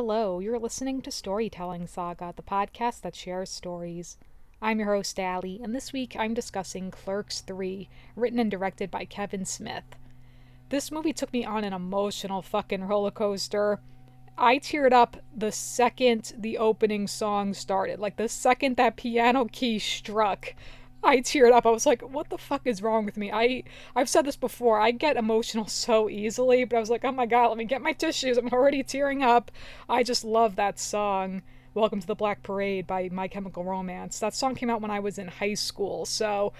Hello, you're listening to Storytelling Saga, the podcast that shares stories. I'm your host, Allie, and this week I'm discussing Clerks III, written and directed by Kevin Smith. This movie took me on an emotional fucking roller coaster. I teared up the second the opening song started. Like, the second that piano key struck, I teared up. I was like, what the fuck is wrong with me? I've said this before. I get emotional so easily, but I was like, oh my god, let me get my tissues. I'm already tearing up. I just love that song. Welcome to the Black Parade by My Chemical Romance. That song came out when I was in high school, so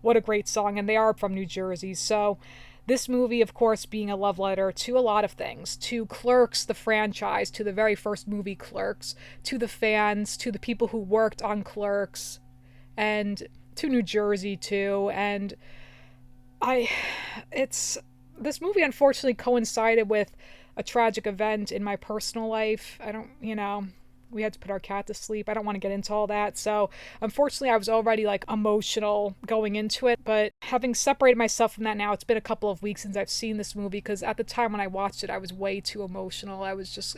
what a great song. And they are from New Jersey, so this movie, of course, being a love letter to a lot of things. To Clerks, the franchise, to the very first movie Clerks, to the fans, to the people who worked on Clerks, and to New Jersey too. And I it's this movie unfortunately coincided with a tragic event in my personal life. I don't, we had to put our cat to sleep. I don't want to get into all that. So, unfortunately, I was already like emotional going into it. But having separated myself from that now, it's been a couple of weeks since I've seen this movie because at the time when I watched it, I was way too emotional. I was just,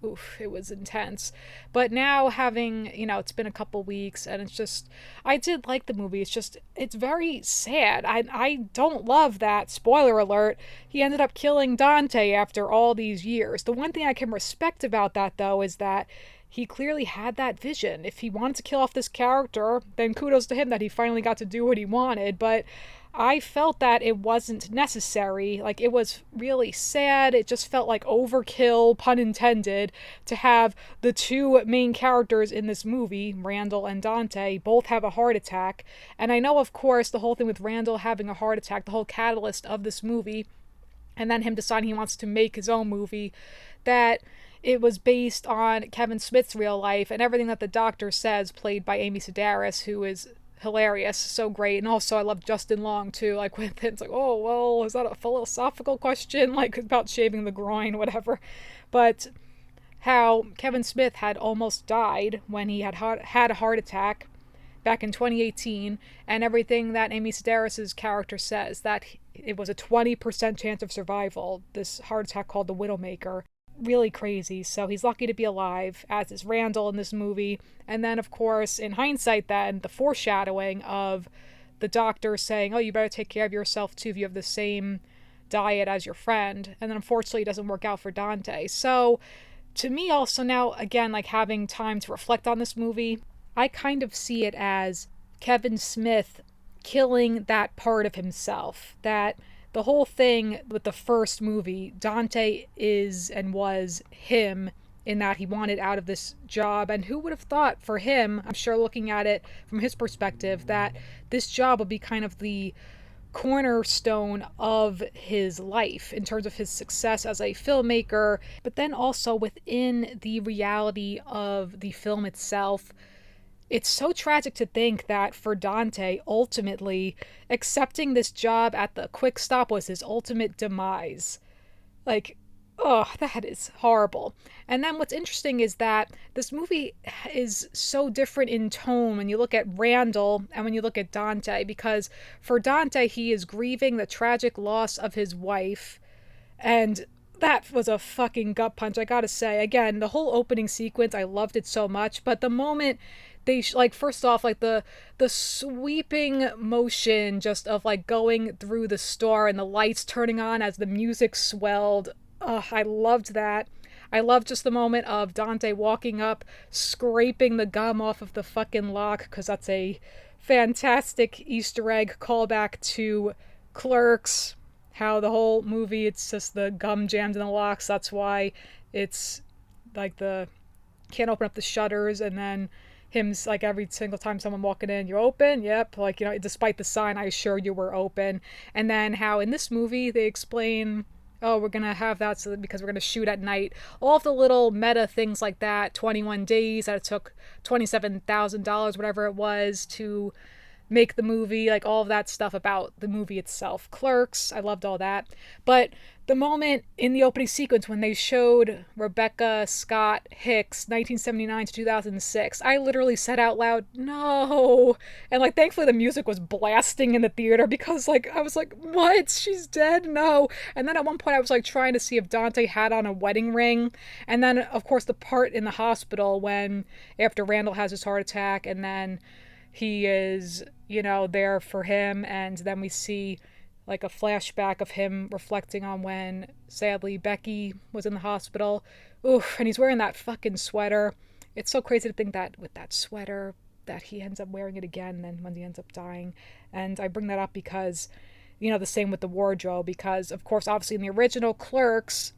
oof, it was intense. But now having, it's been a couple weeks and it's just, I did like the movie. It's very sad. I don't love that. Spoiler alert. He ended up killing Dante after all these years. The one thing I can respect about that, though, is that he clearly had that vision. If he wanted to kill off this character, then kudos to him that he finally got to do what he wanted. But I felt that it wasn't necessary. Like, it was really sad. It just felt like overkill, pun intended, to have the two main characters in this movie, Randall and Dante, both have a heart attack. And I know, of course, the whole thing with Randall having a heart attack, the whole catalyst of this movie, and then him deciding he wants to make his own movie, that it was based on Kevin Smith's real life and everything that the doctor says, played by Amy Sedaris, who is hilarious, so great. And also I love Justin Long too, like with it's like, oh well, is that a philosophical question, like about shaving the groin, whatever. But how Kevin Smith had almost died when he had a heart attack back in 2018, and everything that Amy Sedaris' character says, that it was a 20% chance of survival, this heart attack called the Widowmaker. Really crazy. So he's lucky to be alive, as is Randall in this movie. And then, of course, in hindsight, then the foreshadowing of the doctor saying, oh, you better take care of yourself too if you have the same diet as your friend. And then unfortunately it doesn't work out for Dante. So to me also now, again, like having time to reflect on this movie, I kind of see it as Kevin Smith killing that part of himself. That the whole thing with the first movie, Dante is and was him, in that he wanted out of this job. And who would have thought for him, I'm sure looking at it from his perspective, that this job would be kind of the cornerstone of his life in terms of his success as a filmmaker, but then also within the reality of the film itself. It's so tragic to think that for Dante, ultimately, accepting this job at the Quick Stop was his ultimate demise. Like, oh, that is horrible. And then what's interesting is that this movie is so different in tone when you look at Randall and when you look at Dante, because for Dante, he is grieving the tragic loss of his wife, and that was a fucking gut punch, I gotta say. Again, the whole opening sequence, I loved it so much, but the moment they like, first off, like the sweeping motion just of like going through the store and the lights turning on as the music swelled. I loved that. I loved just the moment of Dante walking up, scraping the gum off of the fucking lock, because that's a fantastic Easter egg callback to Clerks. How the whole movie, it's just the gum jammed in the locks. That's why it's like the can't open up the shutters, and then him's like every single time someone walking in, you're open, yep, like, despite the sign, I assure you we're open. And then how in this movie they explain, oh, we're gonna have that so that because we're gonna shoot at night, all of the little meta things like that. 21 days that it took $27,000, whatever it was, to make the movie, like all of that stuff about the movie itself. Clerks, I loved all that. But the moment in the opening sequence when they showed Rebecca Scott Hicks, 1979 to 2006, I literally said out loud, no. And like, thankfully the music was blasting in the theater because like, I was like, what? She's dead? No. And then at one point I was like trying to see if Dante had on a wedding ring. And then, of course, the part in the hospital when after Randall has his heart attack and then he is, there for him. And then we see like a flashback of him reflecting on when sadly Becky was in the hospital. Oof, and he's wearing that fucking sweater. It's so crazy to think that with that sweater that he ends up wearing it again then when he ends up dying. And I bring that up because, the same with the wardrobe, because of course obviously in the original Clerks,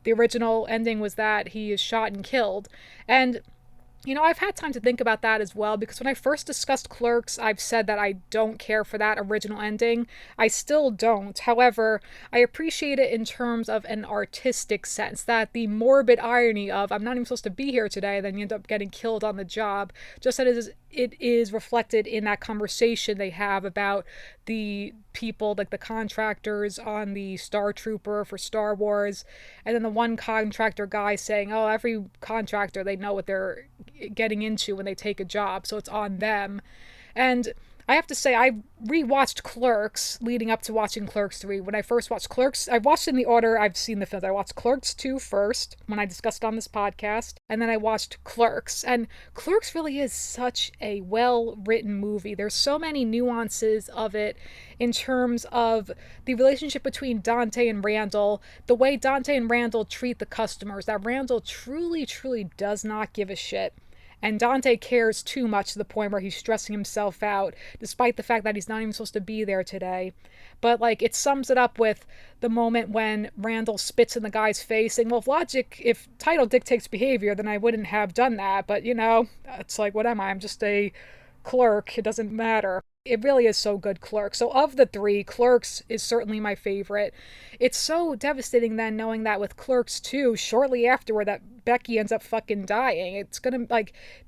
the original ending was that he is shot and killed. And I've had time to think about that as well, because when I first discussed Clerks, I've said that I don't care for that original ending. I still don't. However, I appreciate it in terms of an artistic sense, that the morbid irony of I'm not even supposed to be here today, then you end up getting killed on the job, just as it is reflected in that conversation they have about the people, like the contractors on the Star Trooper for Star Wars, and then the one contractor guy saying, oh, every contractor, they know what they're getting into when they take a job, so it's on them. And I have to say, I rewatched Clerks leading up to watching Clerks 3. When I first watched Clerks, I watched in the order I've seen the films. I watched Clerks 2 first, when I discussed it on this podcast, and then I watched Clerks. And Clerks really is such a well-written movie. There's so many nuances of it in terms of the relationship between Dante and Randall, the way Dante and Randall treat the customers, that Randall truly, truly does not give a shit. And Dante cares too much to the point where he's stressing himself out, despite the fact that he's not even supposed to be there today. But, like, it sums it up with the moment when Randall spits in the guy's face, saying, well, if title dictates behavior, then I wouldn't have done that. But, it's like, what am I? I'm just a clerk. It doesn't matter. It really is so good, Clerks. So of the three, Clerks is certainly my favorite. It's so devastating then knowing that with Clerks 2, shortly afterward, that Becky ends up fucking dying. It's gonna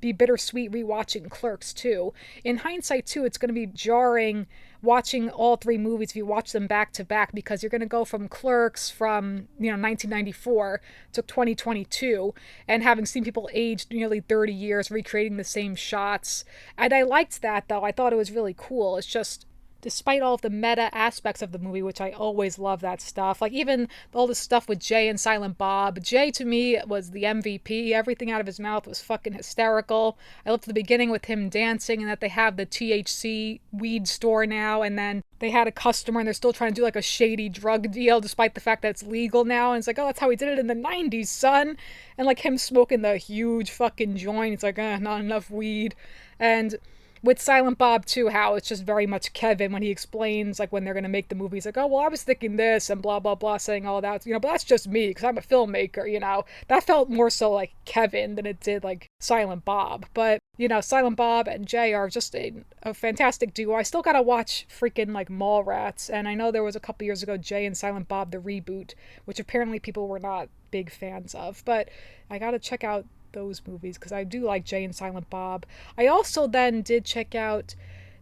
be bittersweet rewatching Clerks 2. In hindsight too, it's gonna be jarring watching all three movies if you watch them back to back, because you're going to go from Clerks from 1994 to 2022 and having seen people aged nearly 30 years recreating the same shots. And I liked that, though. I thought it was really cool. It's just, despite all of the meta aspects of the movie, which I always love that stuff, like even all the stuff with Jay and Silent Bob. Jay, to me, was the MVP. Everything out of his mouth was fucking hysterical. I loved the beginning with him dancing, and that they have the THC weed store now, and then they had a customer and they're still trying to do like a shady drug deal despite the fact that it's legal now. And it's like, oh, that's how he did it in the 90s, son. And like him smoking the huge fucking joint. It's like, not enough weed. And with Silent Bob too, how it's just very much Kevin when he explains like when they're going to make the movie. He's like, oh, well, I was thinking this and blah, blah, blah, saying all that, but that's just me because I'm a filmmaker, That felt more so like Kevin than it did like Silent Bob. But, Silent Bob and Jay are just a fantastic duo. I still got to watch freaking like Mallrats. And I know there was a couple years ago, Jay and Silent Bob, the reboot, which apparently people were not big fans of. But I got to check out those movies because I do like Jay and Silent Bob. I also then did check out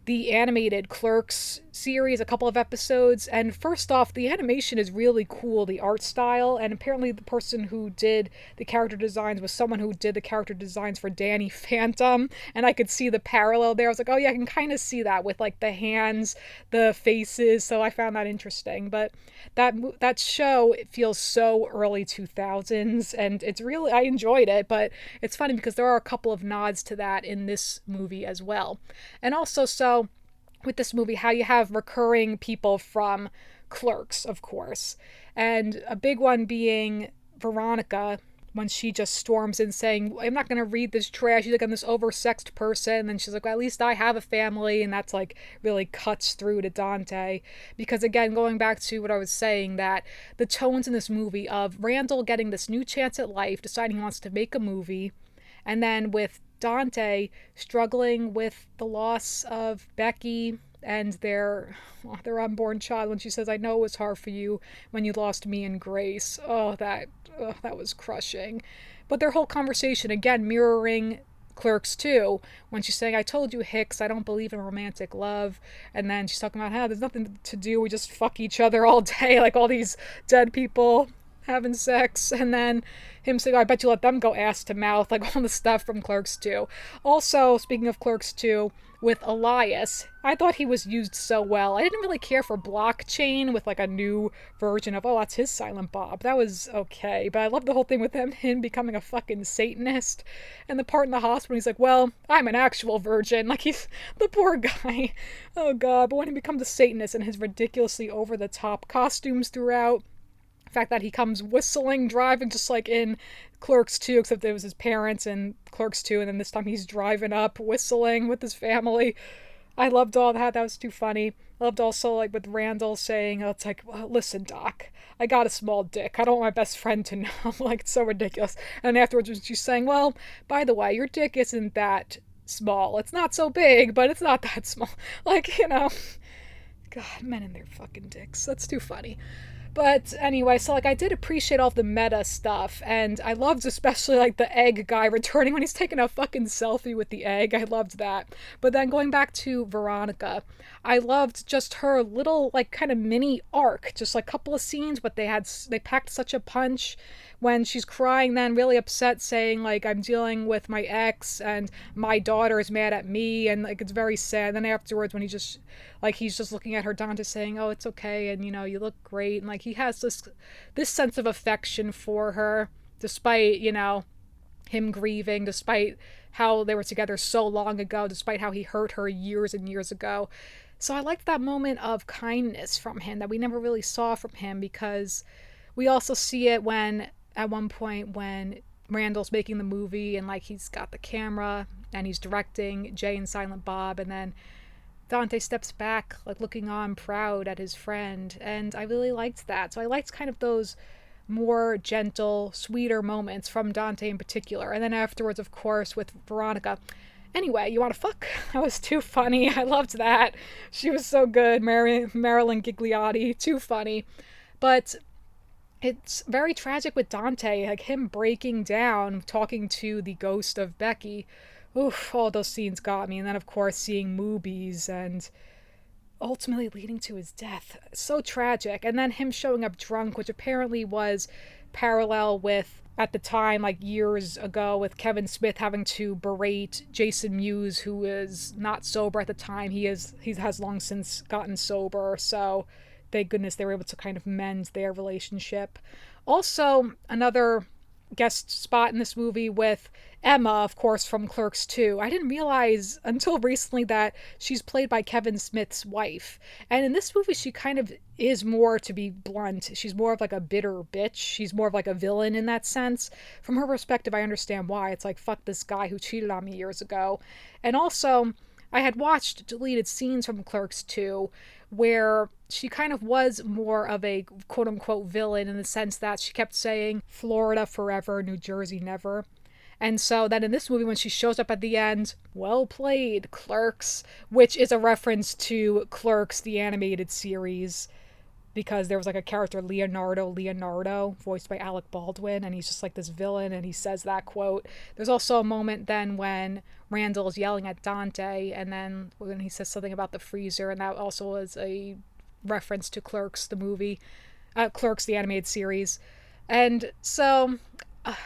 the animated Clerks series, a couple of episodes, and first off, the animation is really cool, the art style, and apparently the person who did the character designs was someone who did the character designs for Danny Phantom, and I could see the parallel there. I was like, oh yeah, I can kind of see that with like the hands, the faces, so I found that interesting. But that show, it feels so early 2000s, and it's really, I enjoyed it, but it's funny because there are a couple of nods to that in this movie as well. And also, so with this movie, how you have recurring people from Clerks, of course, and a big one being Veronica, when she just storms in saying, I'm not going to read this trash. She's like, I'm this oversexed person. And then she's like, well, at least I have a family. And that's like really cuts through to Dante. Because again, going back to what I was saying, that the tones in this movie of Randall getting this new chance at life, deciding he wants to make a movie, and then with Dante struggling with the loss of Becky and their unborn child, when she says, I know it was hard for you when you lost me and Grace. That was crushing. But their whole conversation, again, mirroring Clerks II, when she's saying, I told you, Hicks, I don't believe in romantic love. And then she's talking about how there's nothing to do, we just fuck each other all day, like all these dead people having sex. And then him saying, oh, I bet you let them go ass to mouth, like all the stuff from Clerks 2. Also, speaking of Clerks 2, with Elias, I thought he was used so well. I didn't really care for Blockchain with like a new version of, oh, that's his Silent Bob. That was okay. But I love the whole thing with him becoming a fucking Satanist. And the part in the hospital, he's like, well, I'm an actual virgin. Like, he's the poor guy. Oh, God. But when he becomes a Satanist and his ridiculously over the top costumes throughout, the fact that he comes whistling, driving, just like in Clerks 2, except it was his parents in Clerks 2, and then this time he's driving up, whistling with his family. I loved all that. That was too funny. I loved also, like, with Randall saying, oh, it's like, well, listen, Doc, I got a small dick. I don't want my best friend to know. Like, it's so ridiculous. And afterwards, when she's saying, well, by the way, your dick isn't that small. It's not so big, but it's not that small. Like, God, men and their fucking dicks. That's too funny. But anyway, so like I did appreciate all the meta stuff, and I loved especially like the egg guy returning when he's taking a fucking selfie with the egg. I loved that. But then going back to Veronica, I loved just her little like kind of mini arc, just like a couple of scenes, but they packed such a punch when she's crying then really upset saying like I'm dealing with my ex and my daughter is mad at me, and like it's very sad. And then afterwards when he's just looking at her, Dante saying, oh, it's okay, and you look great, and like he has this sense of affection for her despite him grieving, despite how they were together so long ago, despite how he hurt her years and years ago. So I liked that moment of kindness from him that we never really saw from him, because we also see it when at one point when Randall's making the movie and like he's got the camera and he's directing Jay and Silent Bob, and then Dante steps back, like looking on proud at his friend, and I really liked that. So I liked kind of those more gentle, sweeter moments from Dante in particular. And then afterwards, of course, with Veronica. Anyway, you want to fuck? That was too funny. I loved that. She was so good. Marilyn Gigliotti, too funny. But it's very tragic with Dante, like him breaking down, talking to the ghost of Becky. Oof, all those scenes got me. And then, of course, seeing movies and ultimately leading to his death. So tragic. And then him showing up drunk, which apparently was parallel with, at the time, like years ago, with Kevin Smith having to berate Jason Mewes, who is not sober at the time. He has long since gotten sober, so thank goodness they were able to kind of mend their relationship. Also, another guest spot in this movie with Emma, of course, from Clerks 2. I didn't realize until recently that she's played by Kevin Smith's wife. And in this movie, she kind of is more, to be blunt, she's more of like a bitter bitch. She's more of like a villain in that sense. From her perspective, I understand why. It's like, fuck this guy who cheated on me years ago. And also, I had watched deleted scenes from Clerks 2 where she kind of was more of a quote-unquote villain in the sense that she kept saying Florida forever, New Jersey never. And so then in this movie, when she shows up at the end, well played, Clerks, which is a reference to Clerks, the animated series, because there was like a character, Leonardo, voiced by Alec Baldwin, and he's just like this villain, and he says that quote. There's also a moment then when Randall is yelling at Dante, and then when he says something about the freezer, and that also was a reference to Clerks, the movie, Clerks, the animated series. And so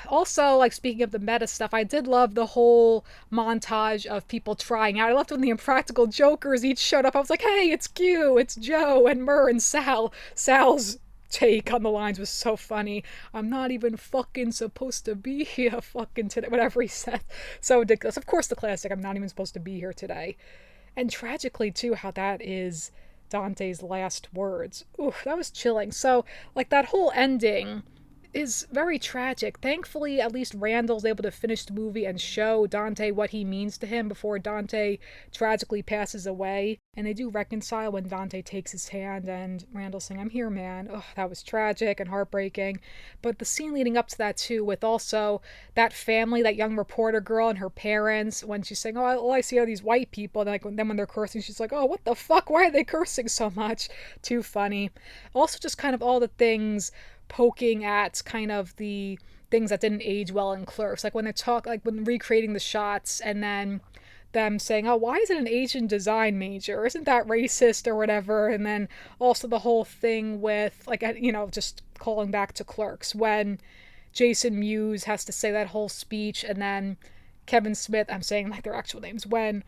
also, like, speaking of the meta stuff, I did love the whole montage of people trying out. I loved when the Impractical Jokers each showed up. I was like, hey, it's Q, it's Joe, and Murr, and Sal. Sal's take on the lines was so funny. I'm not even fucking supposed to be here fucking today. Whatever he said. So ridiculous. Of course, the classic, I'm not even supposed to be here today. And tragically, too, how that is Dante's last words. Ooh, that was chilling. So, like, that whole ending is very tragic. Thankfully, at least Randall's able to finish the movie and show Dante what he means to him before Dante tragically passes away. And they do reconcile when Dante takes his hand and Randall's saying, I'm here, man. Oh, that was tragic and heartbreaking. But the scene leading up to that, too, with also that family, that young reporter girl and her parents, when she's saying, oh, all I see are these white people. And like, then when they're cursing, she's like, oh, what the fuck? Why are they cursing so much? Too funny. Also, just kind of all the things poking at kind of the things that didn't age well in Clerks. Like when they talk, like when recreating the shots, and then them saying, "Oh, why is it an Asian design major? Isn't that racist or whatever?" And then also the whole thing with, like, just calling back to Clerks when Jason Mewes has to say that whole speech, and then Kevin Smith, I'm saying like their actual names, when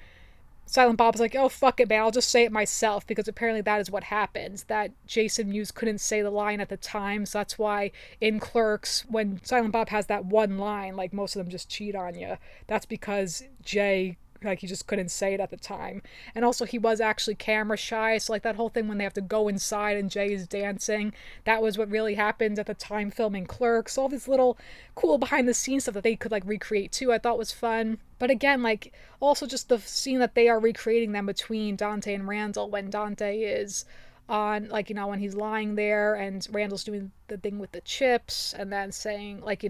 Silent Bob's like, "Oh, fuck it, man, I'll just say it myself," because apparently that is what happens. That Jason Mewes couldn't say the line at the time, so that's why in Clerks, when Silent Bob has that one line, like most of them just cheat on you, that's because Jay, like, he just couldn't say it at the time. And also he was actually camera shy, so like that whole thing when they have to go inside and Jay is dancing, that was what really happened at the time filming Clerks. All this little cool behind the scenes stuff that they could like recreate too, I thought was fun. But again, like, also just the scene that they are recreating them between Dante and Randall, when Dante is on, like, when he's lying there and Randall's doing the thing with the chips, and then saying, like,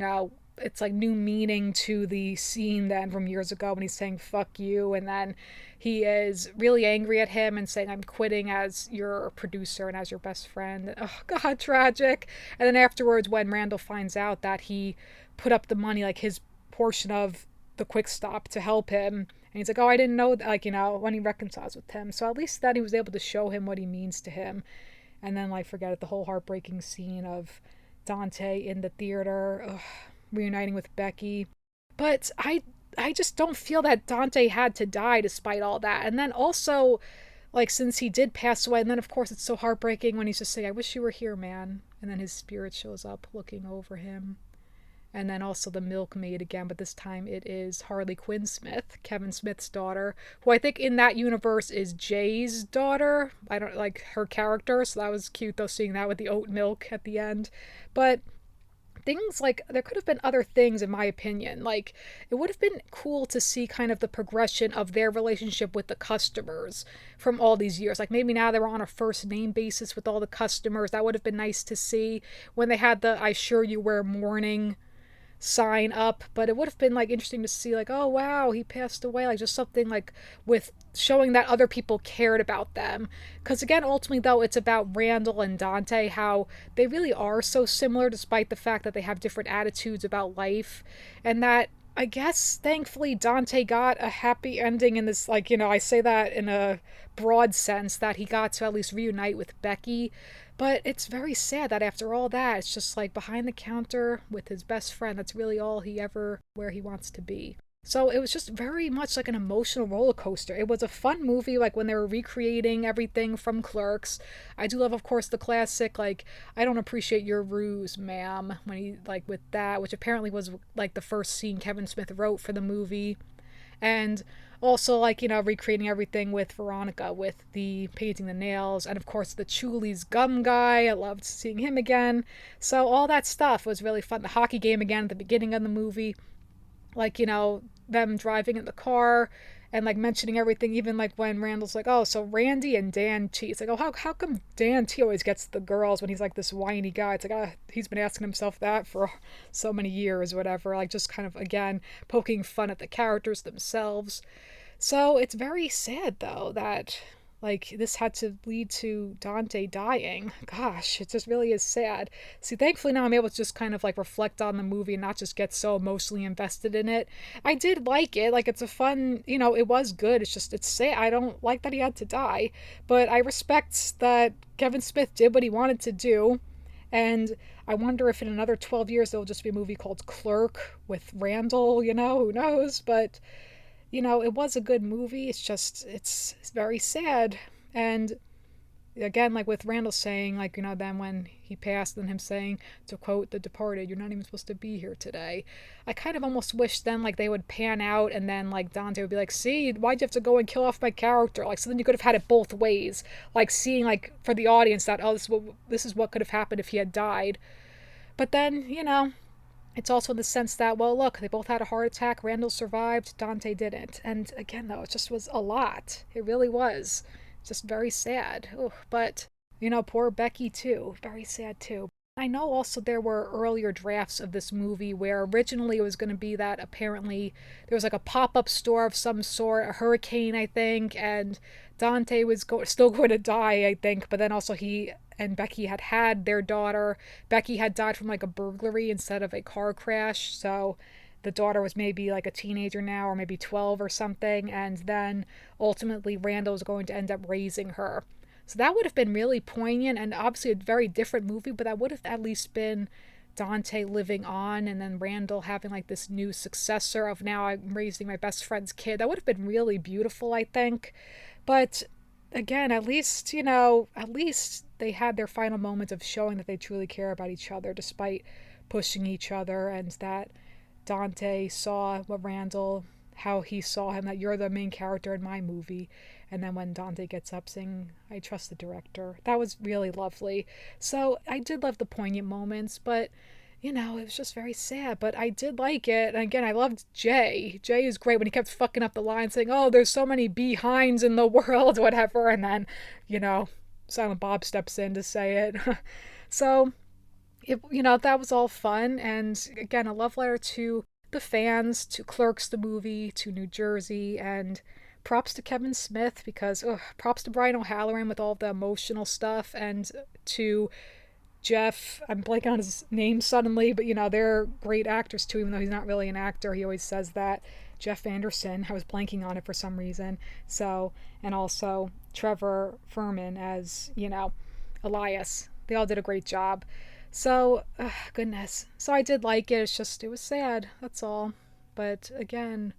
it's like new meaning to the scene then from years ago when he's saying fuck you, and then he is really angry at him and saying, "I'm quitting as your producer and as your best friend." And, oh god, tragic. And then afterwards when Randall finds out that he put up the money, like his portion of the quick stop, to help him, and he's like, "Oh, I didn't know that," like, when he reconciles with him. So at least that he was able to show him what he means to him. And then, like, forget it, the whole heartbreaking scene of Dante in the theater, reuniting with Becky. But I just don't feel that Dante had to die despite all that. And then also, like, since he did pass away, and then of course it's so heartbreaking when he's just saying, "I wish you were here, man," and then his spirit shows up looking over him. And then also the milkmaid again, but this time it is Harley Quinn Smith, Kevin Smith's daughter, who I think in that universe is Jay's daughter. I don't like her character, so that was cute though, seeing that with the oat milk at the end. But things like, there could have been other things in my opinion. Like, it would have been cool to see kind of the progression of their relationship with the customers from all these years. Like, maybe now they were on a first name basis with all the customers. That would have been nice to see when they had the "I sure you wear mourning" sign up. But it would have been like interesting to see, like, "Oh wow, he passed away," like just something like with showing that other people cared about them. Because again, ultimately though, it's about Randall and Dante, how they really are so similar despite the fact that they have different attitudes about life. And that, I guess, thankfully Dante got a happy ending in this, like, I say that in a broad sense, that he got to at least reunite with Becky. But it's very sad that after all that, it's just like behind the counter with his best friend. That's really all he ever, where he wants to be. So it was just very much like an emotional roller coaster. It was a fun movie, like when they were recreating everything from Clerks. I do love, of course, the classic, like, "I don't appreciate your ruse, ma'am," when he, like, with that, which apparently was like the first scene Kevin Smith wrote for the movie. And also, like, recreating everything with Veronica, with the painting the nails, and of course the Chuli's gum guy. I loved seeing him again. So all that stuff was really fun. The hockey game again at the beginning of the movie, like, them driving in the car and like mentioning everything, even like when Randall's like, "Oh, so Randy and Dan T." It's like, "Oh, how come Dan T always gets the girls when he's like this whiny guy?" It's like, he's been asking himself that for so many years, whatever. Like, just kind of, again, poking fun at the characters themselves. So it's very sad though that, like, this had to lead to Dante dying. Gosh, it just really is sad. See, thankfully now I'm able to just kind of like reflect on the movie and not just get so emotionally invested in it. I did like it. Like, it's a fun, it was good. It's just, it's sad. I don't like that he had to die, but I respect that Kevin Smith did what he wanted to do. And I wonder if in another 12 years there'll just be a movie called Clerk with Randall, who knows? But it was a good movie. It's just, it's very sad. And again, like with Randall saying, like, then when he passed, and him saying, to quote The Departed, "You're not even supposed to be here today." I kind of almost wish then, like, they would pan out and then, like, Dante would be like, "See, why'd you have to go and kill off my character?" Like, so then you could have had it both ways. Like, seeing, like, for the audience that, "Oh, this is what could have happened if he had died." But then, it's also in the sense that, well, look, they both had a heart attack. Randall survived, Dante didn't. And again, though, it just was a lot. It really was. Just very sad. Ugh. But, poor Becky, too. Very sad, too. I know also there were earlier drafts of this movie where originally it was going to be that apparently there was like a pop-up store of some sort, a hurricane, I think, and Dante was still going to die, I think, but then also he and Becky had their daughter. Becky had died from like a burglary instead of a car crash, so the daughter was maybe like a teenager now, or maybe 12 or something, and then ultimately Randall was going to end up raising her. So that would have been really poignant, and obviously a very different movie, but that would have at least been Dante living on, and then Randall having like this new successor of, now I'm raising my best friend's kid. That would have been really beautiful, I think. But again, at least, at least they had their final moments of showing that they truly care about each other despite pushing each other, and that Dante saw what Randall, how he saw him, that you're the main character in my movie. And then when Dante gets up saying, I trust the director, that was really lovely. So I did love the poignant moments, but it was just very sad, but I did like it. And again, I loved Jay. Jay is great when he kept fucking up the line saying, oh, there's so many behinds in the world, whatever. And then, Silent Bob steps in to say it. So, that was all fun. And again, a love letter to the fans, to Clerks the movie, to New Jersey, and props to Kevin Smith, because props to Brian O'Halloran with all the emotional stuff, and to Jeff, I'm blanking on his name suddenly, but they're great actors too, even though he's not really an actor. He always says that. Jeff Anderson, I was blanking on it for some reason. So, and also Trevor Furman as, Elias. They all did a great job. So, goodness. So I did like it. It's just, it was sad. That's all. But again,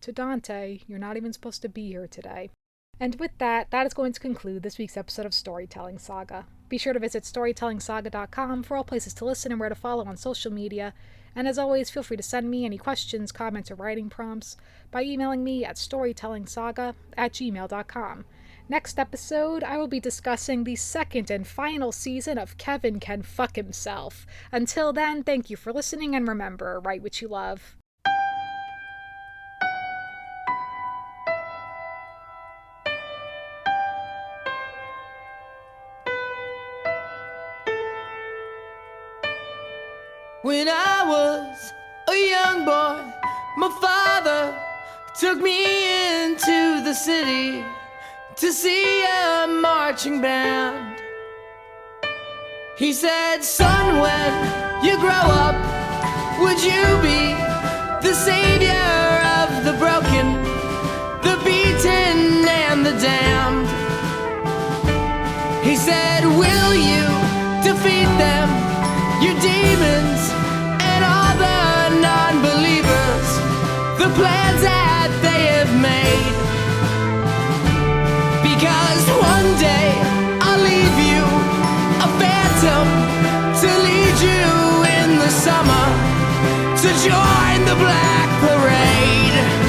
to Dante, you're not even supposed to be here today. And with that is going to conclude this week's episode of Storytelling Saga. Be sure to visit storytellingsaga.com for all places to listen and where to follow on social media. And as always, feel free to send me any questions, comments, or writing prompts by emailing me at storytellingsaga@gmail.com. Next episode, I will be discussing the second and final season of Kevin Can Fuck Himself. Until then, thank you for listening, and remember, write what you love. When I was a young boy, my father took me into the city to see a marching band. He said, son, when you grow up, would you be the savior of the broken, the beaten, and the damned? He said, will you defeat them, your demons, and all the non-believers, the plans that they have made? Because one day I'll leave you a phantom to lead you in the summer to join the Black Parade.